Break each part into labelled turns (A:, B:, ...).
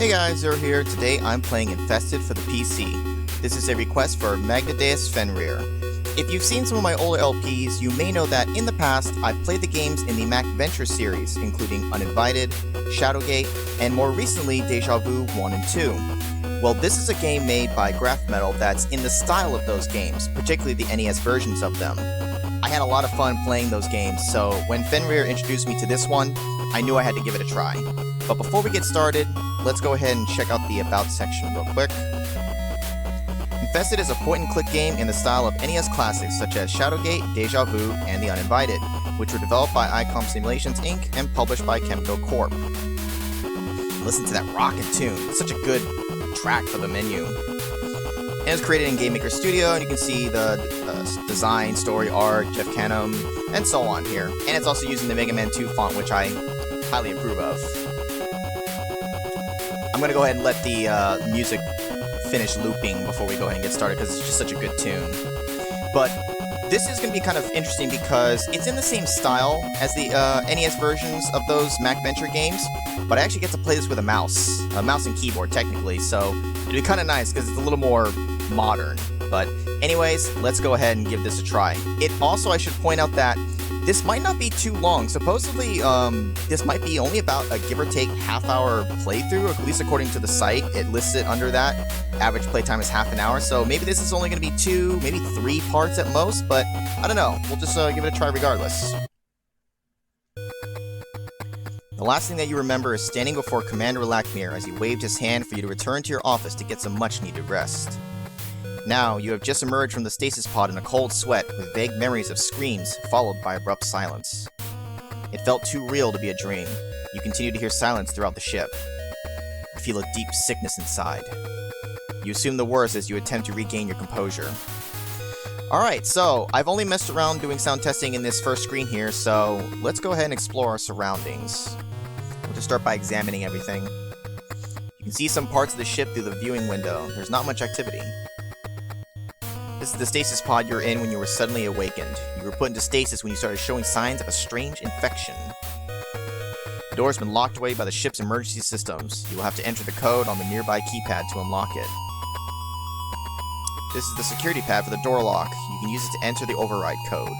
A: Hey guys, Zero here. Today I'm playing Infested for the PC. This is a request for Magnedeus Fenrir. If you've seen some of my older LPs, you may know that in the past I've played the games in the MacVenture series, including Uninvited, Shadowgate, and more recently Deja Vu 1 and 2. Well, this is a game made by Graph Metal that's in the style of those games, particularly the NES versions of them. I had a lot of fun playing those games, so when Fenrir introduced me to this one, I knew I had to give it a try. But before we get started, let's go ahead and check out the About section real quick. Infested is a point-and-click game in the style of NES classics such as Shadowgate, Deja Vu, and The Uninvited, which were developed by Icom Simulations Inc. and published by Chemico Corp. Listen to that rockin' tune. It's such a good track for the menu. And it's created in Game Maker Studio, and you can see the design, story, art, Jeff Canham, and so on here. And it's also using the Mega Man 2 font, which I highly approve of. I'm going to go ahead and let the music finish looping before we go ahead and get started, because it's just such a good tune. But this is going to be kind of interesting because it's in the same style as the NES versions of those MacVenture games, but I actually get to play this with a mouse and keyboard technically, so it'd be kind of nice because it's a little more modern. But anyways, let's go ahead and give this a try. It also, I should point out that this might not be too long. Supposedly, this might be only about a give or take half-hour playthrough, at least according to the site. It lists it under that. Average playtime is half an hour, so maybe this is only going to be 2, maybe 3 parts at most, but I don't know. We'll just give it a try regardless. The last thing that you remember is standing before Commander Lakmir as he waved his hand for you to return to your office to get some much-needed rest. Now, you have just emerged from the stasis pod in a cold sweat, with vague memories of screams, followed by abrupt silence. It felt too real to be a dream. You continue to hear silence throughout the ship. You feel a deep sickness inside. You assume the worst as you attempt to regain your composure. Alright, so, I've only messed around doing sound testing in this first screen here, so let's go ahead and explore our surroundings. We'll just start by examining everything. You can see some parts of the ship through the viewing window. There's not much activity. This is the stasis pod you were in when you were suddenly awakened. You were put into stasis when you started showing signs of a strange infection. The door has been locked away by the ship's emergency systems. You will have to enter the code on the nearby keypad to unlock it. This is the security pad for the door lock. You can use it to enter the override code.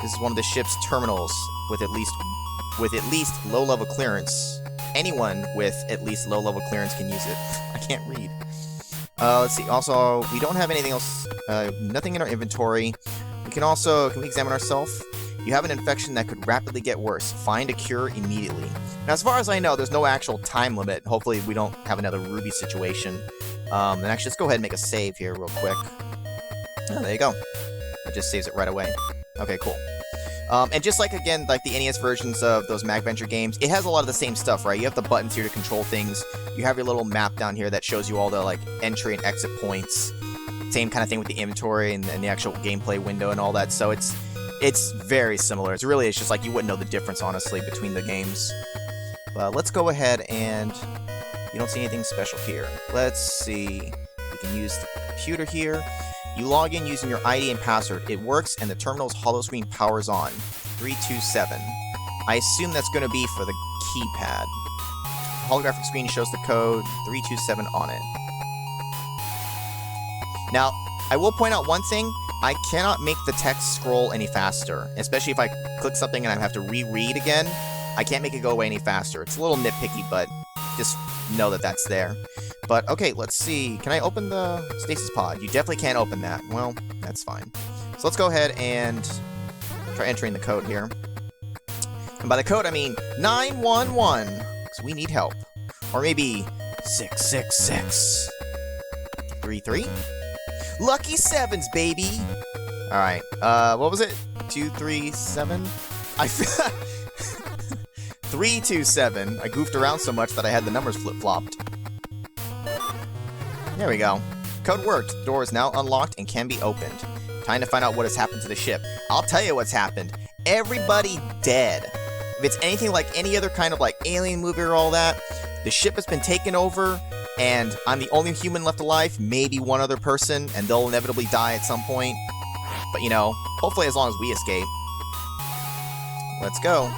A: This is one of the ship's terminals with at least low-level clearance. Anyone with at least low-level clearance can use it. I can't read. Let's see. Also, we don't have anything else, nothing in our inventory. Can we examine ourselves? You have an infection that could rapidly get worse. Find a cure immediately. Now, as far as I know, there's no actual time limit. Hopefully, we don't have another Ruby situation. And actually, let's go ahead and make a save here real quick. Oh, there you go. It just saves it right away. Okay, cool. And just like, again, like the NES versions of those MacVenture games, it has a lot of the same stuff, right? You have the buttons here to control things. You have your little map down here that shows you all the, like, entry and exit points. Same kind of thing with the inventory and the actual gameplay window and all that. So it's very similar. It's just like you wouldn't know the difference, honestly, between the games. But let's go ahead and... You don't see anything special here. Let's see. We can use the computer here. You log in using your ID and password. It works, and the terminal's holo screen powers on. 327. I assume that's going to be for the keypad. The holographic screen shows the code 327 on it. Now, I will point out one thing. I cannot make the text scroll any faster, especially if I click something and I have to reread again. I can't make it go away any faster. It's a little nitpicky, but just know that that's there. But, okay, let's see. Can I open the stasis pod? You definitely can't open that. Well, that's fine. So let's go ahead and try entering the code here. And by the code, I mean 911, because we need help. Or maybe 666. 33? Lucky sevens, baby! Alright, what was it? 237? 327. I goofed around so much that I had the numbers flip-flopped. There we go. Code worked. The door is now unlocked and can be opened. Time to find out what has happened to the ship. I'll tell you what's happened. Everybody dead. If it's anything like any other kind of like alien movie or all that, the ship has been taken over, and I'm the only human left alive, maybe one other person, and they'll inevitably die at some point. But, you know, hopefully as long as we escape. Let's go.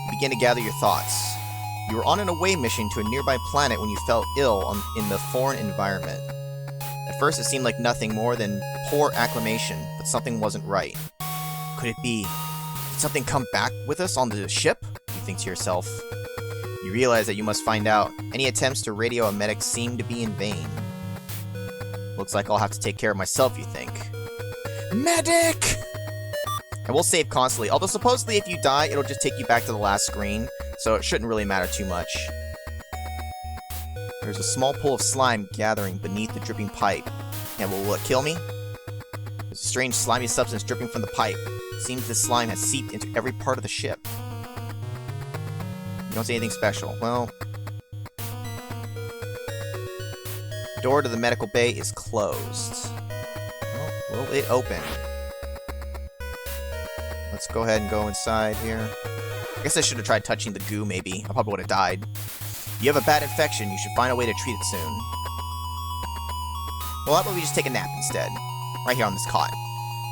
A: You begin to gather your thoughts. You were on an away mission to a nearby planet when you fell ill in the foreign environment. At first, it seemed like nothing more than poor acclimation, but something wasn't right. Could it be? Did something come back with us on the ship? You think to yourself. You realize that you must find out. Any attempts to radio a medic seem to be in vain. Looks like I'll have to take care of myself, you think. Medic! I will save constantly, although supposedly if you die, it'll just take you back to the last screen, so it shouldn't really matter too much. There's a small pool of slime gathering beneath the dripping pipe. And will it kill me? There's a strange slimy substance dripping from the pipe. It seems this slime has seeped into every part of the ship. You don't see anything special. Well, the door to the medical bay is closed. Well, will it open? Let's go ahead and go inside here. I guess I should have tried touching the goo, maybe. I probably would have died. You have a bad infection. You should find a way to treat it soon. Well, how about we just take a nap instead? Right here on this cot.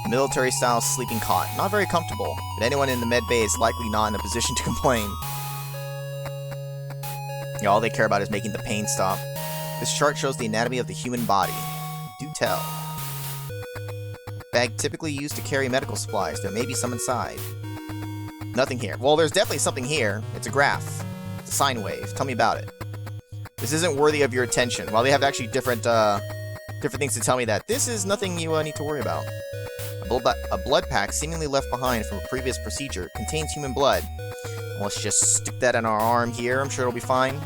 A: Military-style sleeping cot. Not very comfortable, but anyone in the med bay is likely not in a position to complain. Yeah, all they care about is making the pain stop. This chart shows the anatomy of the human body. Do tell. Bag typically used to carry medical supplies. There may be some inside. Nothing here. Well, there's definitely something here. It's a graph. It's a sine wave. Tell me about it. This isn't worthy of your attention. While they have actually different things to tell me that. This is nothing you need to worry about. A blood pack seemingly left behind from a previous procedure contains human blood. Well, let's just stick that in our arm here. I'm sure it'll be fine.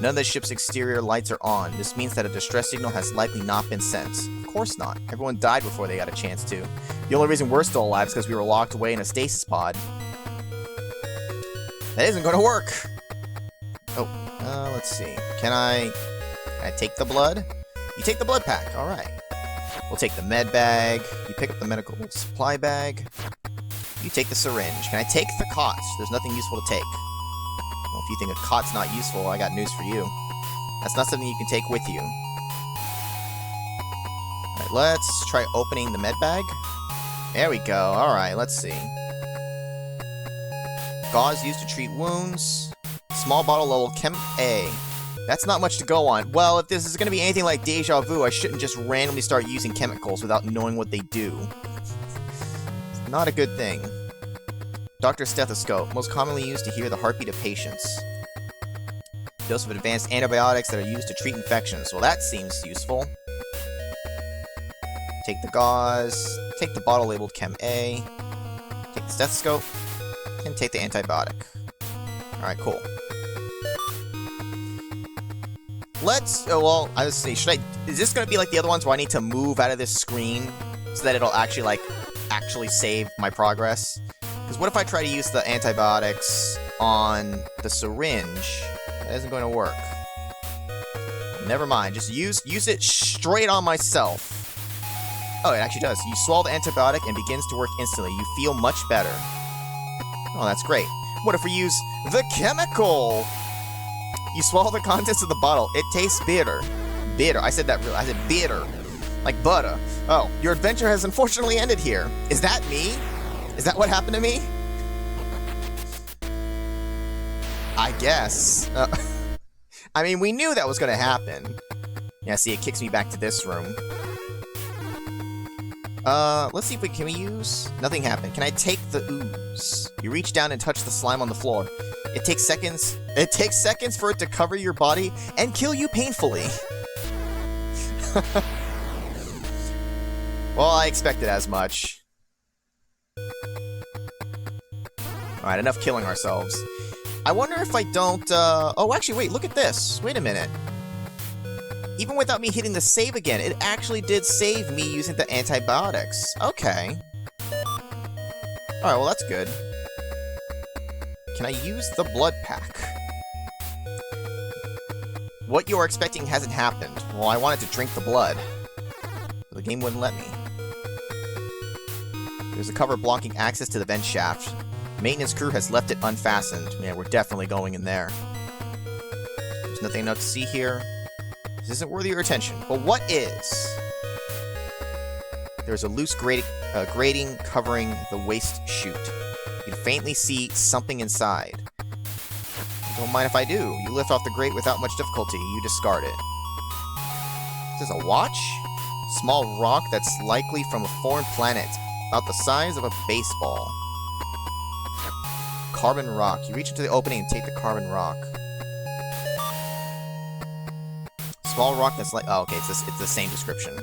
A: None of the ship's exterior lights are on. This means that a distress signal has likely not been sent. Of course not. Everyone died before they got a chance to. The only reason we're still alive is because we were locked away in a stasis pod. That isn't going to work. Oh, let's see. Can I take the blood? You take the blood pack. All right. We'll take the med bag. You pick up the medical supply bag. You take the syringe. Can I take the cots? There's nothing useful to take. Well, if you think a cot's not useful, I got news for you. That's not something you can take with you. Alright, let's try opening the med bag. There we go. Alright, let's see. Gauze used to treat wounds. Small bottle level Chem A. That's not much to go on. Well, if this is going to be anything like Deja Vu, I shouldn't just randomly start using chemicals without knowing what they do. It's not a good thing. Doctor's stethoscope, most commonly used to hear the heartbeat of patients. Dose of advanced antibiotics that are used to treat infections. Well, that seems useful. Take the gauze, take the bottle labeled Chem A, take the stethoscope, and take the antibiotic. Alright, cool. Let's, well, I was saying, is this going to be like the other ones where I need to move out of this screen so that it'll actually, actually save my progress? Because what if I try to use the antibiotics on the syringe? That isn't going to work. Never mind, just use it straight on myself. Oh, it actually does. You swallow the antibiotic and it begins to work instantly. You feel much better. Oh, that's great. What if we use the chemical? You swallow the contents of the bottle. It tastes bitter. Bitter. I said that real. I said bitter. Like butter. Oh, your adventure has unfortunately ended here. Is that me? Is that what happened to me? I guess. I mean, we knew that was going to happen. Yeah, see, it kicks me back to this room. Let's see if can we use... Nothing happened. Can I take the ooze? You reach down and touch the slime on the floor. It takes seconds. It takes seconds for it to cover your body and kill you painfully. Well, I expected as much. Alright, enough killing ourselves. I wonder if I don't, Oh, actually, wait, look at this. Wait a minute. Even without me hitting the save again, it actually did save me using the antibiotics. Okay. Alright, well, that's good. Can I use the blood pack? What you are expecting hasn't happened. Well, I wanted to drink the blood. But the game wouldn't let me. There's a cover blocking access to the vent shaft. The maintenance crew has left it unfastened. Yeah, we're definitely going in there. There's nothing else to see here. This isn't worthy of your attention. But what is? There's a loose grating covering the waste chute. You can faintly see something inside. Don't mind if I do. You lift off the grate without much difficulty. You discard it. This is a watch? Small rock that's likely from a foreign planet. About the size of a baseball. Carbon rock. You reach into the opening and take the carbon rock. Small rock that's like... Oh, okay, it's the same description.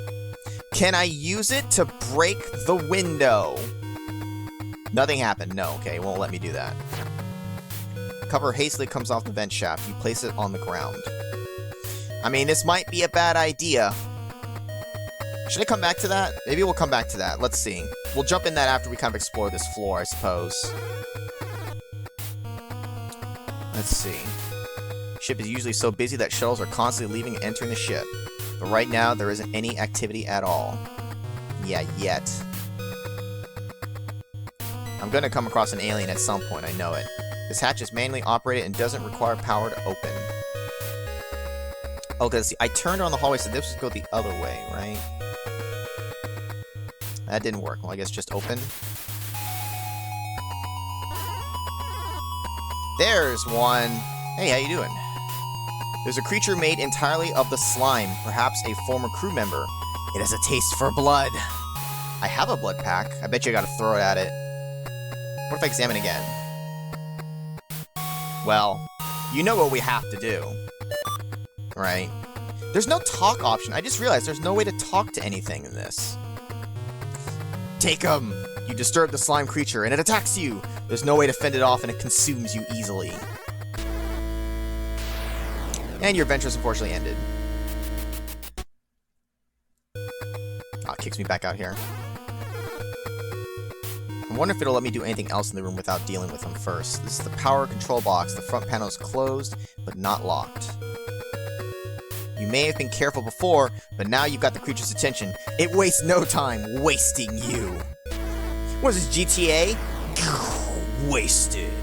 A: Can I use it to break the window? Nothing happened. No, okay, it won't let me do that. Cover hastily comes off the vent shaft. You place it on the ground. I mean, this might be a bad idea. Should I come back to that? Maybe we'll come back to that. Let's see. We'll jump in that after we kind of explore this floor, I suppose. Let's see. Ship is usually so busy that shuttles are constantly leaving and entering the ship. But right now, there isn't any activity at all. Yeah, yet. I'm gonna come across an alien at some point, I know it. This hatch is manually operated and doesn't require power to open. Okay, let's see. I turned around the hallway, so this would go the other way, right? That didn't work. Well, I guess just open. There's one. Hey, how you doing? There's a creature made entirely of the slime, perhaps a former crew member. It has a taste for blood. I have a blood pack. I bet you I gotta throw it at it. What if I examine again? Well, you know what we have to do. Right? There's no talk option. I just realized there's no way to talk to anything in this. Take 'em! You disturb the slime creature, and it attacks you! There's no way to fend it off, and it consumes you easily. And your adventure is unfortunately ended. Ah, it kicks me back out here. I wonder if it'll let me do anything else in the room without dealing with them first. This is the power control box. The front panel is closed, but not locked. You may have been careful before, but now you've got the creature's attention. It wastes no time wasting you. What is this, GTA? Wasted.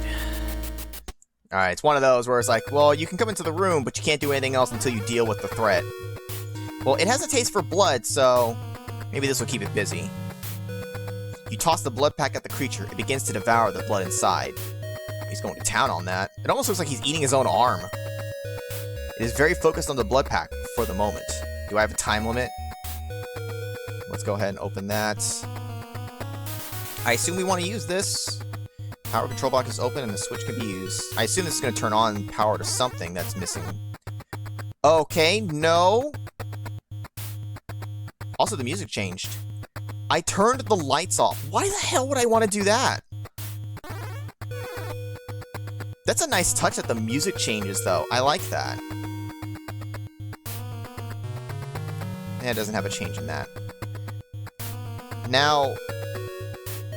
A: Alright, it's one of those where it's like, well, you can come into the room, but you can't do anything else until you deal with the threat. Well, it has a taste for blood, so maybe this will keep it busy. You toss the blood pack at the creature. It begins to devour the blood inside. He's going to town on that. It almost looks like he's eating his own arm. It is very focused on the blood pack for the moment. Do I have a time limit? Let's go ahead and open that. I assume we want to use this. Power control box is open and the switch can be used. I assume this is going to turn on power to something that's missing. Okay, no. Also, the music changed. I turned the lights off. Why the hell would I want to do that? That's a nice touch that the music changes, though. I like that. Yeah, it doesn't have a change in that. Now,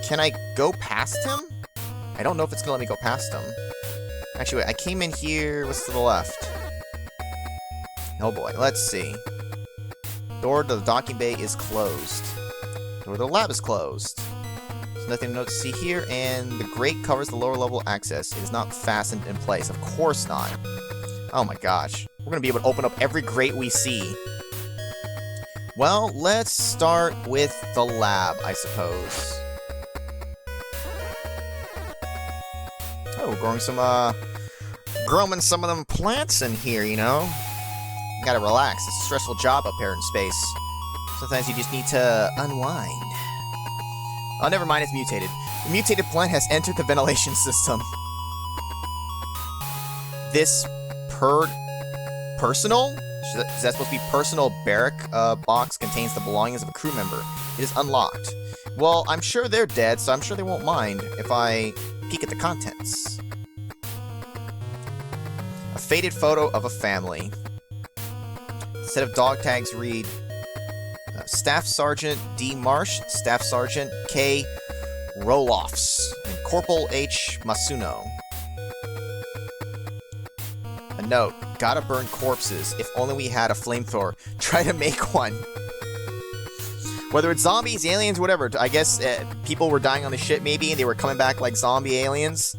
A: can I go past him? I don't know if it's going to let me go past him. Actually, wait, I came in here. What's to the left? Oh boy, let's see. Door to the docking bay is closed. Door to the lab is closed. There's nothing to see here, and the grate covers the lower level access. It is not fastened in place. Of course not. Oh my gosh. We're going to be able to open up every grate we see. Well, let's start with the lab, I suppose. Oh, growing some of them plants in here, you know? You gotta relax. It's a stressful job up here in space. Sometimes you just need to unwind. Oh, never mind, it's mutated. The mutated plant has entered the ventilation system. This personal? Is that supposed to be personal barrack box contains the belongings of a crew member. It is unlocked. Well, I'm sure they're dead, so I'm sure they won't mind if I peek at the contents. A faded photo of a family. A set of dog tags read Staff Sergeant D. Marsh, Staff Sergeant K. Roloffs, and Corporal H. Masuno. A note, gotta burn corpses. If only we had a flamethrower. Try to make one. Whether it's zombies, aliens, whatever. I guess people were dying on the ship maybe, and they were coming back like zombie aliens.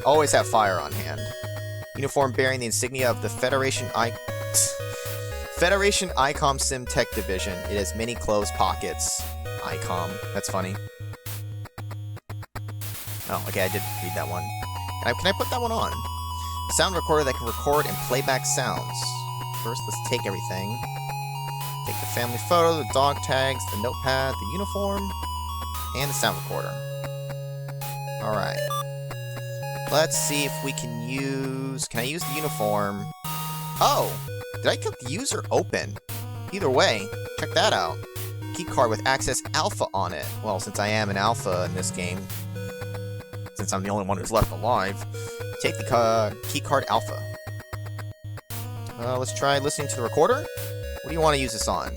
A: Always have fire on hand. Uniform bearing the insignia of the Federation ICOM Sim Tech Division. It has many closed pockets. ICOM. That's funny. Oh, okay, I did read that one. Can I put that one on? A sound recorder that can record and play back sounds. First, let's take everything. Take the family photo, the dog tags, the notepad, the uniform, and the sound recorder. Alright. Let's see if we can use... Can I use the uniform? Oh! Did I keep the user open? Either way, check that out. Key card with access alpha on it. Well, since I am an alpha in this game, since I'm the only one who's left alive, take the key card alpha. Let's try listening to the recorder. What do you want to use this on?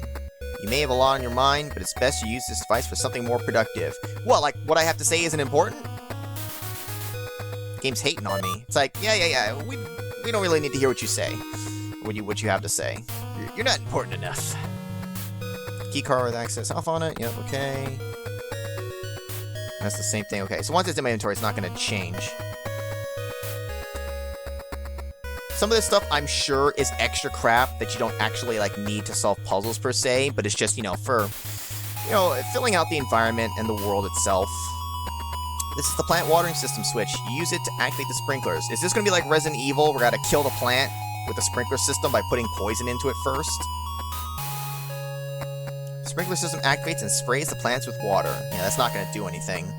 A: You may have a lot on your mind, but it's best you use this device for something more productive. What, like what I have to say isn't important? Game's hating on me. It's like, yeah. We don't really need to hear what you say. What you have to say. You're not important enough. Key card with access off on it. Yep, okay. That's the same thing. Okay, so once it's in my inventory, it's not going to change. Some of this stuff, I'm sure, is extra crap that you don't actually, like, need to solve puzzles per se, but it's just, for, filling out the environment and the world itself. This is the plant watering system switch. You use it to activate the sprinklers. Is this going to be like Resident Evil, where we gotta kill the plant with the sprinkler system by putting poison into it first? The sprinkler system activates and sprays the plants with water. Yeah, that's not going to do anything.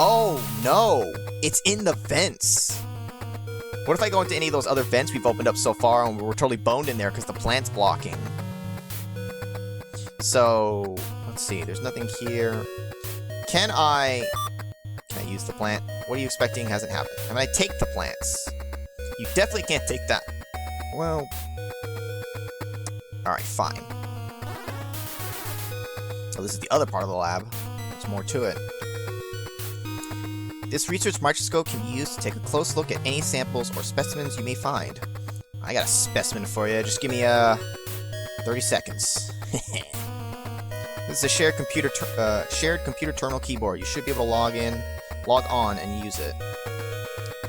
A: Oh, no! It's in the vents! What if I go into any of those other vents we've opened up so far and we're totally boned in there because the plant's blocking? So, let's see. There's nothing here. Can I use the plant? What are you expecting hasn't happened? Can I take the plants? You definitely can't take that. Well... Alright, fine. So this is the other part of the lab. There's more to it. This research microscope can be used to take a close look at any samples or specimens you may find. I got a specimen for you. Just give me 30 seconds. This is a shared computer terminal keyboard. You should be able to log on, and use it.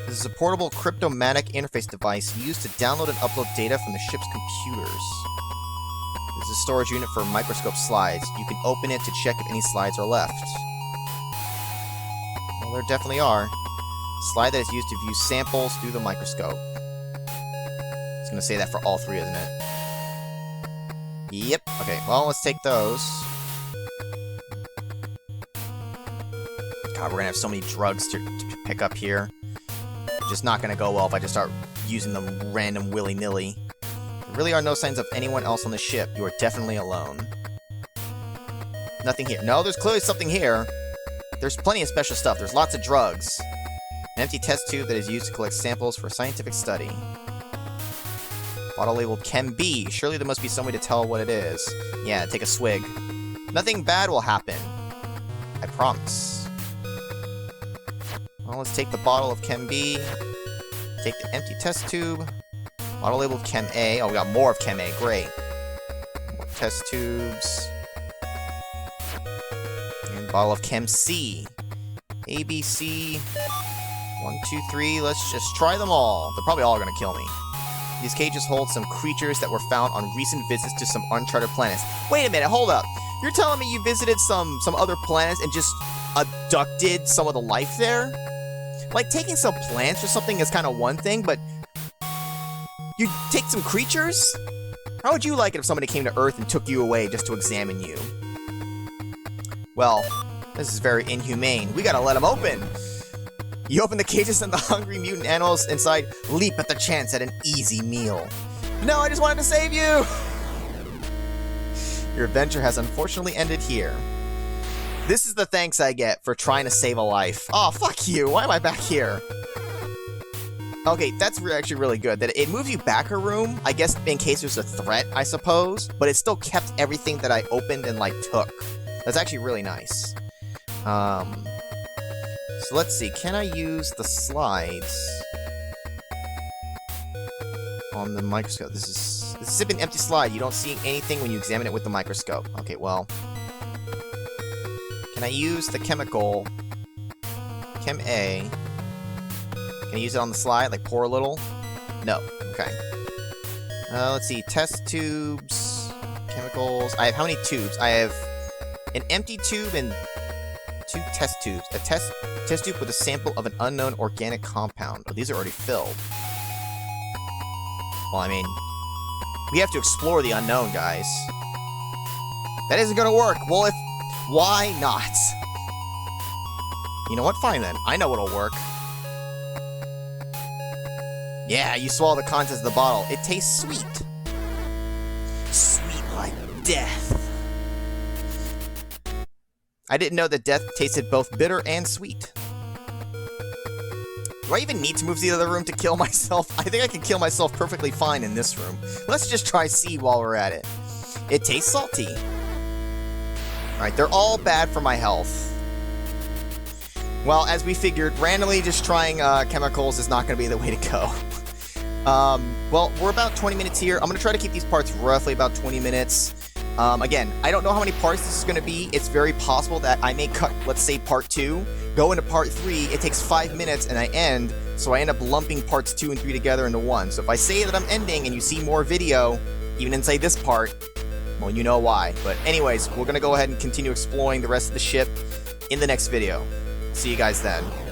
A: This is a portable cryptomatic interface device used to download and upload data from the ship's computers. This is a storage unit for microscope slides. You can open it to check if any slides are left. Well, there definitely are. Slide that is used to view samples through the microscope. It's going to say that for all three, isn't it? Yep. Okay, well, let's take those. God, we're going to have so many drugs to pick up here. Just not going to go well if I just start using them random willy-nilly. There really are no signs of anyone else on the ship. You are definitely alone. Nothing here. No, there's clearly something here. There's plenty of special stuff. There's lots of drugs. An empty test tube that is used to collect samples for scientific study. Bottle labeled Chem B. Surely there must be some way to tell what it is. Yeah, take a swig. Nothing bad will happen. I promise. Well, let's take the bottle of Chem B. Take the empty test tube. Bottle labeled Chem A. Oh, we got more of Chem A. Great. More test tubes. And bottle of Chem C. A, B, C. 1, 2, 3. Let's just try them all. They're probably all going to kill me. These cages hold some creatures that were found on recent visits to some uncharted planets. Wait a minute, hold up. You're telling me you visited some other planets and just abducted some of the life there? Like, taking some plants or something is kind of one thing, but you take some creatures? How would you like it if somebody came to Earth and took you away just to examine you? Well, this is very inhumane. We gotta let them open. You open the cages and the hungry mutant animals inside leap at the chance at an easy meal. No, I just wanted to save you! Your adventure has unfortunately ended here. This is the thanks I get for trying to save a life. Oh, fuck you! Why am I back here? Okay, that's actually really good. That it moves you back a room, I guess in case there's a threat, I suppose, but it still kept everything that I opened and, like, took. That's actually really nice. So let's see, can I use the slides on the microscope? This is an empty slide. You don't see anything when you examine it with the microscope. Okay, well. Can I use the chemical Chem A? Can I use it on the slide, like pour a little? No. Okay. Let's see, test tubes, chemicals. I have how many tubes? I have an empty tube and 2 test tubes. A test tube with a sample of an unknown organic compound. Oh, these are already filled. Well, I mean, we have to explore the unknown, guys. That isn't gonna work. Well, why not? You know what? Fine then. I know what'll work. Yeah, you swallow the contents of the bottle. It tastes sweet. Sweet like death. I didn't know that death tasted both bitter and sweet. Do I even need to move to the other room to kill myself? I think I can kill myself perfectly fine in this room. Let's just try C while we're at it. It tastes salty. Alright, they're all bad for my health. Well, as we figured, randomly just trying chemicals is not going to be the way to go. Well, we're about 20 minutes here. I'm going to try to keep these parts roughly about 20 minutes. Again, I don't know how many parts this is going to be. It's very possible that I may cut, let's say, part 2, go into part 3, it takes 5 minutes, and I end, so I end up lumping parts 2 and 3 together into one. So if I say that I'm ending and you see more video, even inside this part, well, you know why. But anyways, we're going to go ahead and continue exploring the rest of the ship in the next video. See you guys then.